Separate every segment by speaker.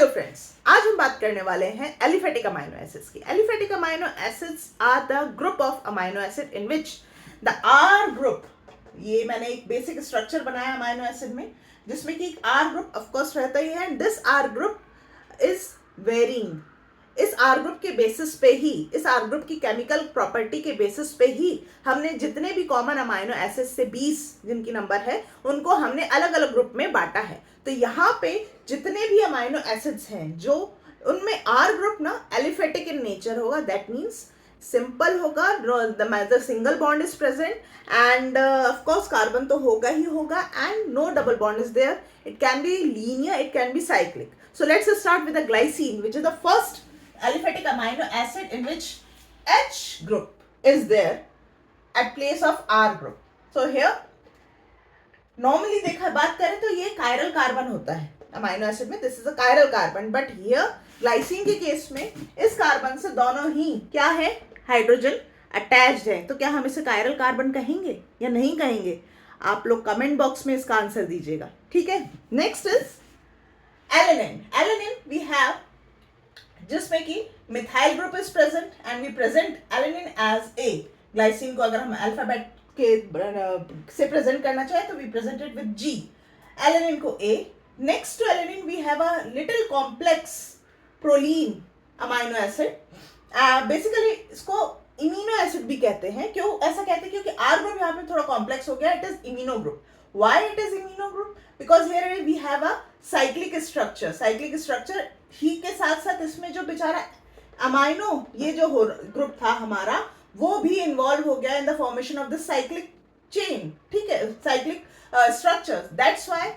Speaker 1: Hello friends, आज हम बात करने वाले हैं एलिफेटिक अमाइनो एसिड्स की। Aliphatic amino acids are the group of amino acid in which the R group, ये मैंने एक बेसिक स्ट्रक्चर बनाया अमाइनो एसिड में जिसमें कि आर ग्रुप ऑफ कोर्स रहता ही है। This R group is varying. इस आर ग्रुप के बेसिस पे ही, इस आर ग्रुप की केमिकल प्रॉपर्टी के बेसिस पे ही हमने जितने भी कॉमन अमाइनो एसिड से 20 जिनकी नंबर है उनको हमने अलग अलग ग्रुप में बांटा है। तो यहाँ पे जितने भी अमाइनो एसिड्स हैं जो उनमें आर ग्रुप ना एलिफेटिक इन नेचर होगा, दैट मीन्स सिंपल होगा, the single bond is present and of course carbon तो होगा ही होगा and no double bond is there. It can be linear, it can be cyclic. So let's start with the glycine which is the first aliphatic amino acid in which H group is there at place of R group. So here normally देखा बात करें तो ये chiral carbon होता है amino acid में, this is a chiral carbon, but here glycine के case में इस कार्बन से दोनों ही क्या है, हाइड्रोजन अटैच्ड है। तो क्या हम इसे chiral carbon कहेंगे या नहीं कहेंगे? आप लोग कमेंट बॉक्स में इसका आंसर दीजिएगा, ठीक है। Next is alanine. Alanine we have जिसमें कि methyl group is present and we present alanine as A. Glycine को अगर हम अल्फाबेट के से प्रेजेंट करना चाहे तो we present it with G, alanine को A. Next to alanine we have a little complex proline amino acid. Basically इसको इमिनो एसिड भी कहते हैं। क्यों ऐसा कहते हैं? क्योंकि आर ग्रुप यहाँ पे थोड़ा कॉम्प्लेक्स हो गया, it is imino group. Why it is imino group? Because here we have a cyclic structure. Cyclic structure ही के साथ साथ इसमें जो बेचारा अमाइनो ये जो ग्रुप था हमारा वो भी इन्वॉल्व हो गया in the formation of the cyclic chain, ठीक है, साइक्लिक स्ट्रक्चर्स। दैट्स व्हाई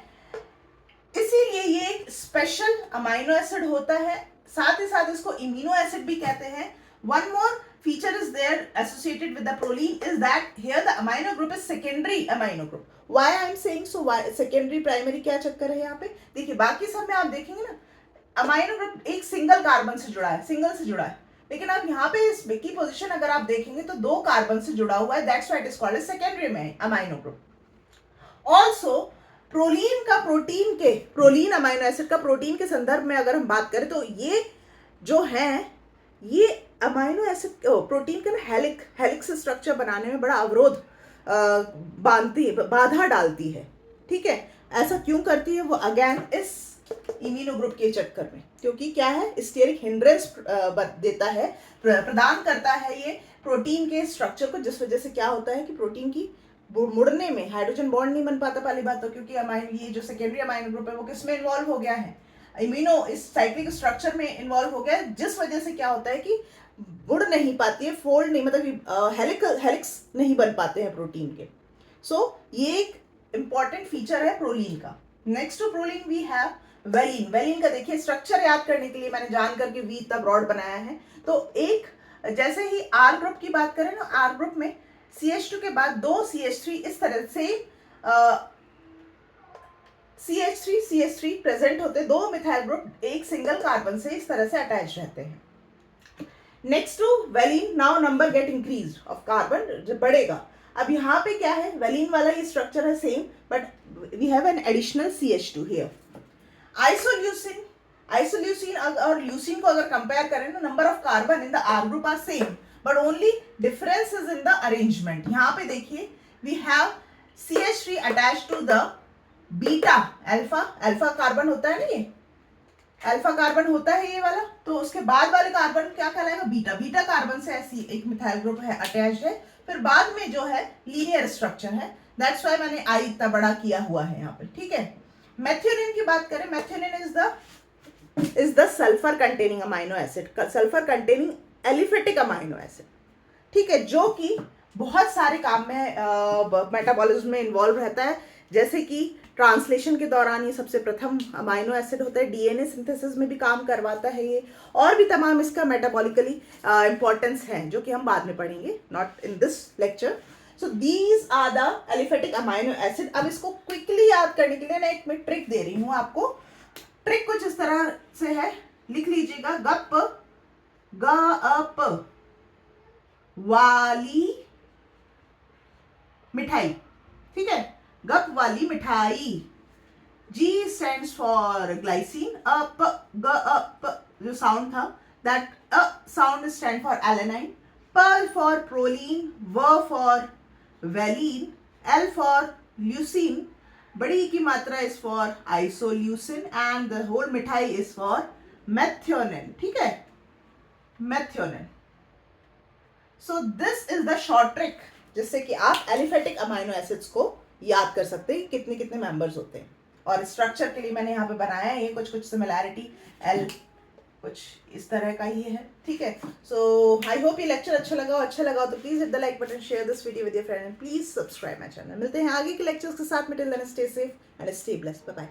Speaker 1: इसीलिए ये एक स्पेशल अमाइनो एसिड होता है। साथ ही साथ इसको इमिनो एसिड भी कहते हैं। One more feature is there associated with the proline is that here the amino group is secondary amino group. Why I am saying so? Why secondary primary क्या चक्कर है यहाँ पे? देखिए बाकी सब में आप देखेंगे ना अमाइनो ग्रुप एक सिंगल कार्बन से जुड़ा है, सिंगल से जुड़ा है, लेकिन आप यहाँ पे इस की पोजीशन अगर आप देखेंगे तो दो कार्बन से जुड़ा हुआ है। That's why it is called secondary amino group. Also proline का प्रोलीन अमाइनो एसिड का प्रोटीन के संदर्भ में अगर हम बात करें तो ये जो है ये अमाइनो एसिड प्रोटीन का ना हेलिक्स स्ट्रक्चर बनाने में बड़ा अवरोध बाधा डालती है, ठीक है। ऐसा क्यों करती है? वो अगेन इस इमिनो ग्रुप के चक्कर में, क्योंकि क्या है, स्टेरिक हिंड्रेंस देता है, प्रदान करता है ये प्रोटीन के स्ट्रक्चर को, जिस वजह से क्या होता है कि प्रोटीन की मुड़ने में हाइड्रोजन बॉन्ड नहीं बन पाता। पहली बात तो क्योंकि ये जो सेकेंडरी अमाइनो ग्रुप है वो किसमें इन्वॉल्व हो गया है, इमिनो इस साइक्लिक स्ट्रक्चर में इन्वॉल्व हो गया है, जिस वजह से क्या होता है कि मुड़ नहीं पाती है, फोल्ड नहीं, मतलब हेलिक्स नहीं बन पाते हैं प्रोटीन के। सो ये एक इंपॉर्टेंट फीचर है प्रोलीन का। Next to proline we have valine. Valine का देखिए स्ट्रक्चर याद करने के लिए मैंने जान करके वी इतना ब्रॉड बनाया है। तो एक जैसे ही आर ग्रुप की बात करें ना, आर ग्रुप में CH2 के बाद दो CH3 इस तरह से CH3 प्रेजेंट होते, दो मिथाइल ग्रुप एक सिंगल कार्बन से इस तरह से अटैच रहते हैं। Next to valine, now number get increase of carbon, जो बढ़ेगा। अब यहाँ पे क्या है, वेलिन वाला ये स्ट्रक्चर है same, but we have an additional CH2 here. Isoleucine और ल्यूसिन को अगर कंपेयर करें तो number of carbon in the R group are same, but only difference is in the arrangement. यहाँ पे देखिए we have CH3 attach to the beta alpha carbon होता है ना, ये अल्फा कार्बन होता है ये वाला, तो उसके बाद वाले कार्बन क्या कहलाएगा, बीटा कार्बन से ऐसी एक मिथाइल ग्रुप है अटैच्ड है। फिर बाद में जो है लीनियर स्ट्रक्चर है, दैट्स व्हाई मैंने आई इतना बड़ा किया हुआ है यहाँ पे, ठीक है। मेथियोनिन की बात करें, methionine is the sulphur containing amino acid, sulphur containing aliphatic amino acid, ठीक है, जो कि बहुत सारे काम में मेटाबॉलिज्म में इन्वॉल्व रहता है। जैसे कि ट्रांसलेशन के दौरान ये सबसे प्रथम अमाइनो एसिड होता है, DNA सिंथेसिस में भी काम करवाता है ये, और भी तमाम इसका मेटाबॉलिकली इंपॉर्टेंस है जो कि हम बाद में पढ़ेंगे, not in this lecture. So these are the aliphatic amino acid. अब इसको क्विकली याद करने के लिए मैं एक में ट्रिक दे रही हूँ आपको। ट्रिक कुछ इस तरह से है, लिख लीजिएगा, गप वाली मिठाई, ठीक है, गप वाली मिठाई। G stands for glycine. जो साउंड था, that sound stand for alanine. P for proline, V for valine, L for leucine. बड़ी की मात्रा is for isoleucine and the whole मिठाई is for methionine. ठीक है, methionine. So this is the short trick जिससे कि आप एलिफेटिक अमाइनो एसिड्स को याद कर सकते हैं कितने कितने मेंबर्स होते हैं. और स्ट्रक्चर के लिए मैंने यहाँ पे बनाया है ये कुछ सिमिलैरिटी, एल कुछ इस तरह का ही है. ठीक है, सो आई होप ये लेक्चर अच्छा लगा तो please hit the like button, share this video with your friend and please subscribe my channel. मिलते हैं आगे के लेक्चर्स के साथ में. Till then stay safe and stay blessed. Bye bye.